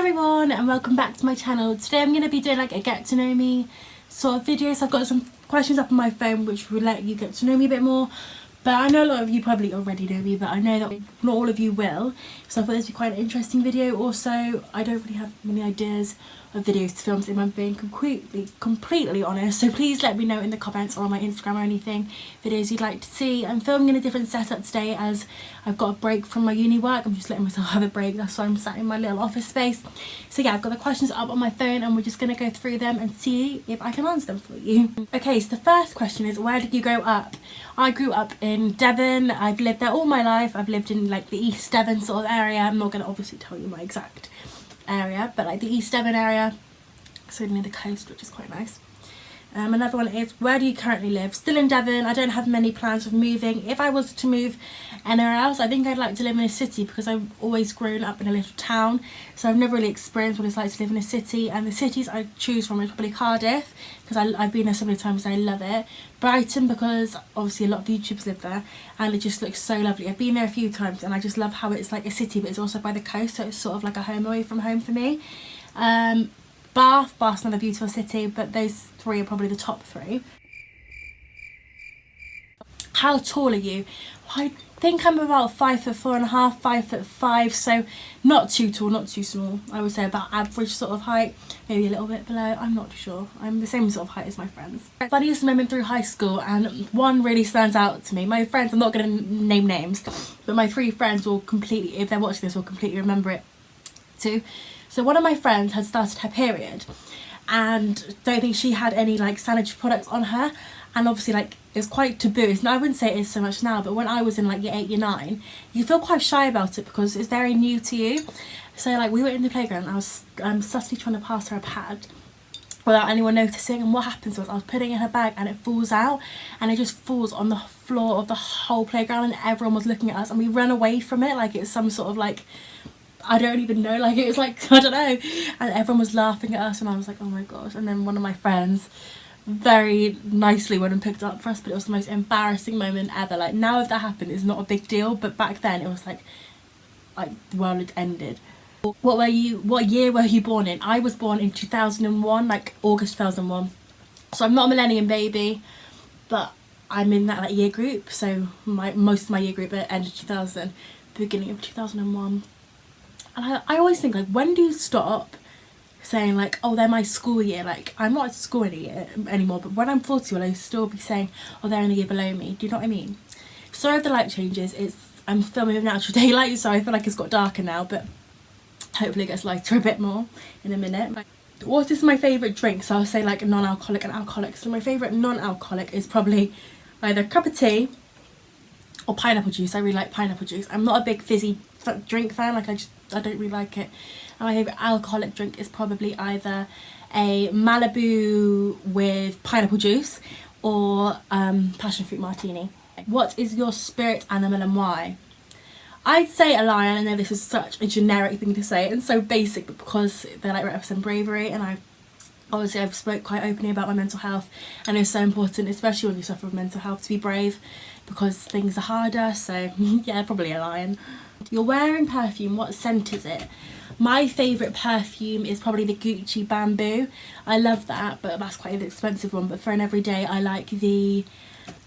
everyone and welcome back to my channel. Today I'm going to be doing like a get to know me sort of video. So I've got some questions up on my phone which will let you get to know me a bit more. But I know a lot of you probably already know me, but I know that not all of you will. So I thought this would be quite an interesting video. Also, I don't really have many ideas of videos to film, so I'm being completely honest. So please let me know in the comments or on my Instagram or anything videos you'd like to see. I'm filming in a different setup today as I've got a break from my uni work. I'm just letting myself have a break. That's why I'm sat in my little office space. So yeah, I've got the questions up on my phone and we're just going to go through them and see if I can answer them for you. Okay, so the first question is, where did you grow up? I grew up in Devon. I've lived there all my life. I've lived in like the East Devon sort of area. I'm not going to obviously tell you my exact area, but like the East Devon area, so near the coast, which is quite nice. Another one is, where do you currently live? Still in Devon. I don't have many plans of moving. If I was to move anywhere else, I think I'd like to live in a city because I've always grown up in a little town, so I've never really experienced what it's like to live in a city. And the cities I choose from is probably Cardiff, because I've been there so many times and I love it. Brighton, because obviously a lot of YouTubers live there and it just looks so lovely. I've been there a few times and I just love how it's like a city but it's also by the coast, so it's sort of like a home away from home for me. Bath's another beautiful city, but those three are probably the top three. How tall are you? I think I'm about 5'4.5", 5'5", so not too tall, not too small. I would say about average sort of height, maybe a little bit below, I'm not sure. I'm the same sort of height as my friends. Funniest moment through high school, and one really stands out to me. My friends, I'm not going to name names, but my three friends will completely, if they're watching this, will completely remember it too. So one of my friends had started her period and don't think she had any like sanitary products on her, and obviously like it's quite taboo. I wouldn't say it is so much now, but when I was in like year 8, year 9, you feel quite shy about it because it's very new to you. So like we were in the playground and I was subtly trying to pass her a pad without anyone noticing, and what happens was I was putting it in her bag and it falls out and it just falls on the floor of the whole playground and everyone was looking at us and we ran away from it like it's some sort of like, I don't even know, like it was like, I don't know, and everyone was laughing at us and I was like, oh my gosh. And then one of my friends very nicely went and picked it up for us, but it was the most embarrassing moment ever. Like now if that happened it's not a big deal, but back then it was like the world had ended. What year were you born in? I was born in 2001, like August 2001, so I'm not a millennium baby, but I'm in that like year group, so most of my year group ended 2000, beginning of 2001. And I always think like, when do you stop saying like, oh they're my school year? Like I'm not at school anymore, but when I'm 40 will I still be saying, oh they're in a year below me? Do you know what I mean? Sorry if the light changes, I'm filming with natural daylight, so I feel like it's got darker now, but hopefully it gets lighter a bit more in a minute. What is my favourite drink? So I'll say like non-alcoholic and alcoholic. So my favourite non-alcoholic is probably either a cup of tea or pineapple juice. I really like pineapple juice. I'm not a big fizzy drink fan, like I don't really like it. And my favourite alcoholic drink is probably either a Malibu with pineapple juice or passion fruit martini. What is your spirit animal and why? I'd say a lion. I know this is such a generic thing to say and so basic, but because they like represent bravery, and I've spoke quite openly about my mental health, and it's so important, especially when you suffer with mental health, to be brave because things are harder. So yeah, probably a lion. You're wearing perfume, what scent is it? My favourite perfume is probably the Gucci Bamboo. I love that, but that's quite an expensive one. But for an everyday, I like the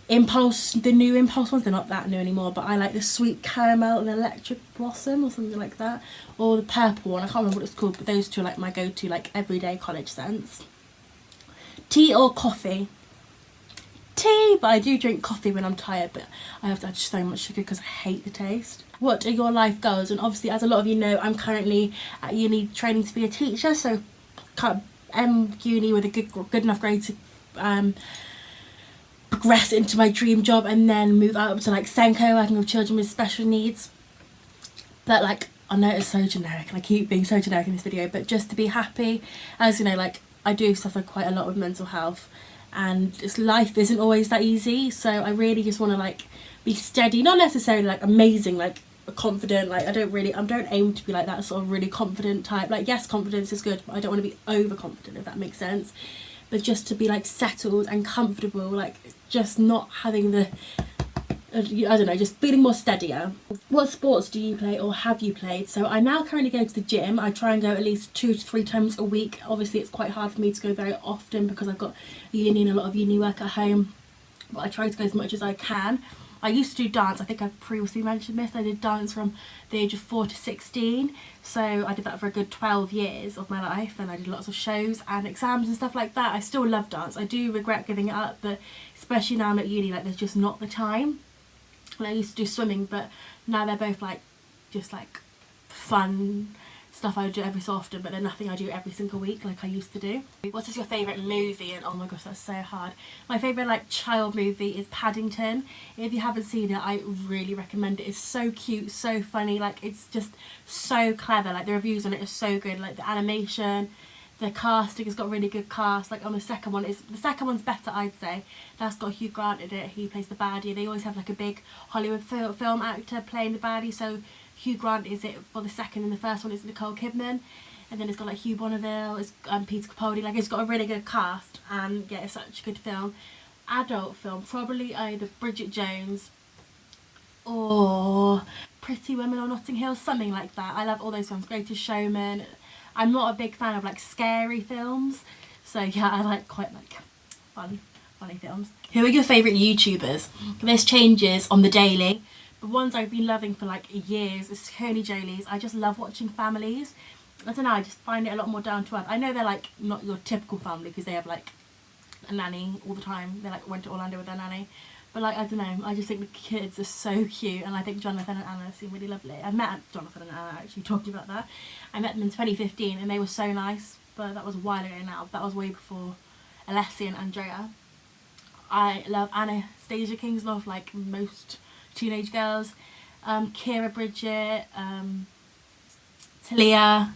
Impulse, the new Impulse ones. They're not that new anymore, but I like the Sweet Caramel and Electric Blossom or something like that, or the purple one. I can't remember what it's called, but those two are like my go-to like everyday college scents. Tea or coffee? Tea, but I do drink coffee when I'm tired, but I have to add so much sugar because I hate the taste. What are your life goals? And obviously, as a lot of you know, I'm currently at uni training to be a teacher, so can't end uni with a good enough grade to progress into my dream job and then move up to like Senko, working with children with special needs. But like, I know it's so generic and I keep being so generic in this video, but just to be happy, as you know, like I do suffer quite a lot with mental health and life isn't always that easy, so I really just want to like be steady, not necessarily like amazing, like confident, like I don't aim to be like that sort of really confident type. Like yes, confidence is good, but I don't want to be overconfident, if that makes sense. But just to be like settled and comfortable, like just not having the I don't know, just feeling more steadier. What sports do you play or have you played? So I now currently go to the gym. I try and go at least 2 to 3 times a week. Obviously it's quite hard for me to go very often because I've got uni and a lot of uni work at home, but I try to go as much as I can. I used to do dance. I think I've previously mentioned this. I did dance from the age of 4 to 16. So I did that for a good 12 years of my life, and I did lots of shows and exams and stuff like that. I still love dance. I do regret giving it up, but especially now I'm at uni, like there's just not the time. And I used to do swimming, but now they're both like just like fun stuff I do every so often, but they're nothing I do every single week like I used to do. What is your favourite movie? And oh my gosh, that's so hard. My favourite like child movie is Paddington. If you haven't seen it, I really recommend it. It's so cute, so funny, like it's just so clever. Like the reviews on it are so good, like the animation, the casting has got a really good cast. Like on the second one's better, I'd say. That's got Hugh Grant in it. He plays the baddie. They always have like a big Hollywood film actor playing the baddie, so Hugh Grant is it for the second, and the first one is Nicole Kidman, and then it's got like Hugh Bonneville, it's Peter Capaldi. Like it's got a really good cast, and yeah, it's such a good film. Adult film, probably either Bridget Jones or Pretty Women or Notting Hill, something like that. I love all those films. Greatest Showman. I'm not a big fan of like scary films, so yeah, I like quite like funny films. Who are your favourite YouTubers? This changes on the daily. The ones I've been loving for like years is Coney Jolie's. I just love watching families. I don't know, I just find it a lot more down to earth. I know they're like not your typical family because they have like a nanny all the time. They like went to Orlando with their nanny. But like, I don't know, I just think the kids are so cute, and I think Jonathan and Anna seem really lovely. I met Jonathan and Anna actually, talking about that. I met them in 2015 and they were so nice, but that was a while ago now. That was way before Alessia and Andrea. I love Anastasia Kingsloff like most teenage girls. Kira Bridget, Talia,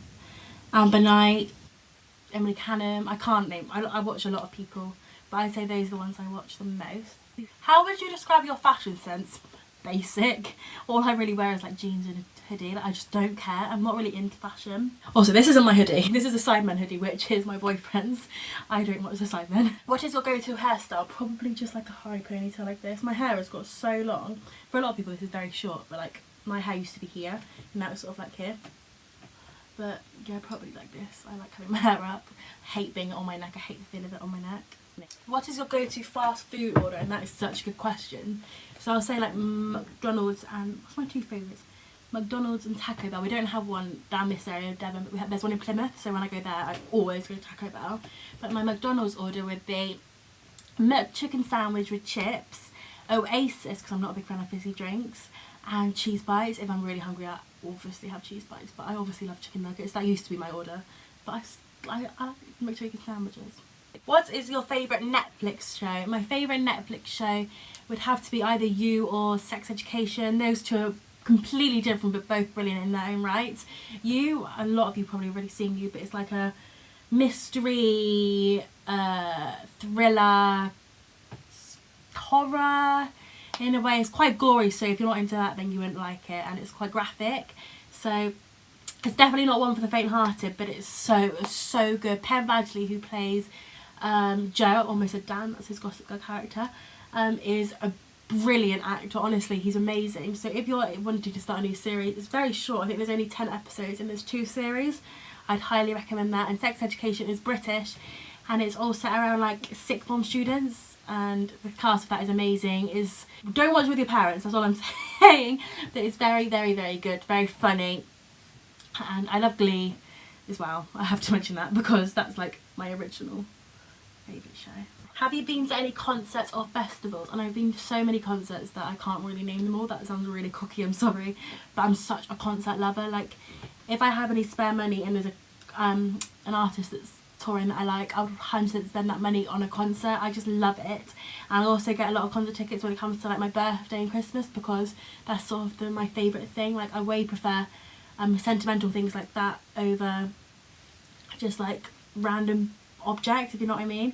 Amber Knight, Emily Canham. I can't name, I watch a lot of people, but I'd say those are the ones I watch the most. How would you describe your fashion sense? Basic. All I really wear is like jeans and a hoodie. Like I just don't care. I'm not really into fashion. Also, this isn't my hoodie. This is a Sidemen hoodie, which is my boyfriend's. I don't watch the Sidemen. What is your go-to hairstyle? Probably just like a high ponytail like this. My hair has got so long. For a lot of people this is very short, but like my hair used to be here and now it's sort of like here. But yeah, probably like this. I like having my hair up. I hate being on my neck. I hate the feel of it on my neck. What is your go-to fast food order? And that is such a good question. So I'll say like McDonald's and, what's my two favourites? McDonald's and Taco Bell. We don't have one down this area of Devon, but there's one in Plymouth, so when I go there I always go to Taco Bell. But my McDonald's order would be chicken sandwich with chips, Oasis, because I'm not a big fan of fizzy drinks, and cheese bites. If I'm really hungry I obviously have cheese bites, but I obviously love chicken nuggets. That used to be my order, but I like chicken sandwiches. What is your favourite Netflix show? My favourite Netflix show would have to be either You or Sex Education. Those two are completely different but both brilliant in their own right. You, a lot of you probably already seen You, but it's like a mystery, thriller, horror in a way. It's quite gory, so if you're not into that then you wouldn't like it, and it's quite graphic. So it's definitely not one for the faint-hearted, but it's so good. Penn Badgley, who plays Joe, almost said Dan, that's his Gossip Girl character, is a brilliant actor. Honestly, he's amazing. So if you're wanting to start a new series, it's very short. I think there's only 10 episodes and there's 2 series. I'd highly recommend that. And Sex Education is British and it's all set around like sixth form students, and the cast of that is amazing. Don't watch it with your parents, that's all I'm saying, but it's very good, very funny. And I love Glee as well. I have to mention that because that's like my original favourite show. Have you been to any concerts or festivals? And I've been to so many concerts that I can't really name them all. That sounds really cocky, I'm sorry. But I'm such a concert lover. Like, if I have any spare money and there's an artist that's touring that I like, I would 100% spend that money on a concert. I just love it. And I also get a lot of concert tickets when it comes to like my birthday and Christmas, because that's sort of my favourite thing. Like, I way prefer sentimental things like that over just like random objects, if you know what I mean.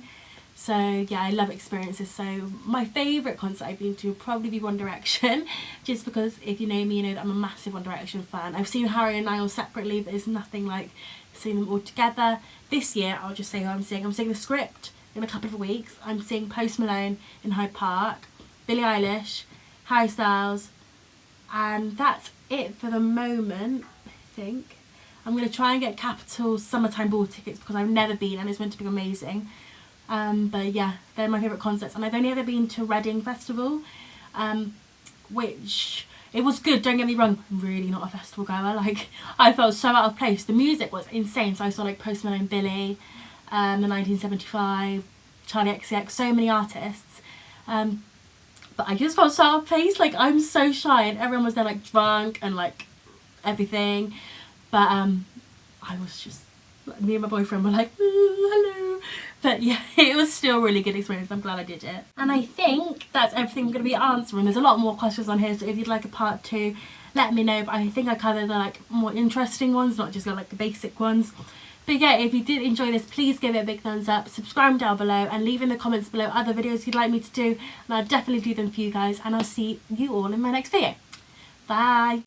So yeah, I love experiences. So my favourite concert I've been to would probably be One Direction, just because if you know me, you know that I'm a massive One Direction fan. I've seen Harry and Niall separately, but it's nothing like seeing them all together. This year, I'll just say who I'm seeing. I'm seeing The Script in a couple of weeks. I'm seeing Post Malone in Hyde Park, Billie Eilish, Harry Styles, and that's it for the moment, I think. I'm going to try and get Capital Summertime Ball tickets because I've never been and it's meant to be amazing. But yeah, they're my favourite concerts, and I've only ever been to Reading Festival, which it was good, don't get me wrong. I'm really not a festival goer. Like, I felt so out of place. The music was insane. So I saw like Post Malone, Billy, the 1975, Charlie XCX, so many artists. But I just felt so out of place. Like, I'm so shy, and everyone was there like drunk and like everything. But I was just, me and my boyfriend were like, hello. But yeah, it was still a really good experience. I'm glad I did it. And I think that's everything I'm going to be answering. There's a lot more questions on here, so if you'd like a part 2, let me know. But I think I covered the like more interesting ones, not just like the basic ones. But yeah, if you did enjoy this, please give it a big thumbs up, subscribe down below, and leave in the comments below other videos you'd like me to do, and I'll definitely do them for you guys. And I'll see you all in my next video. Bye.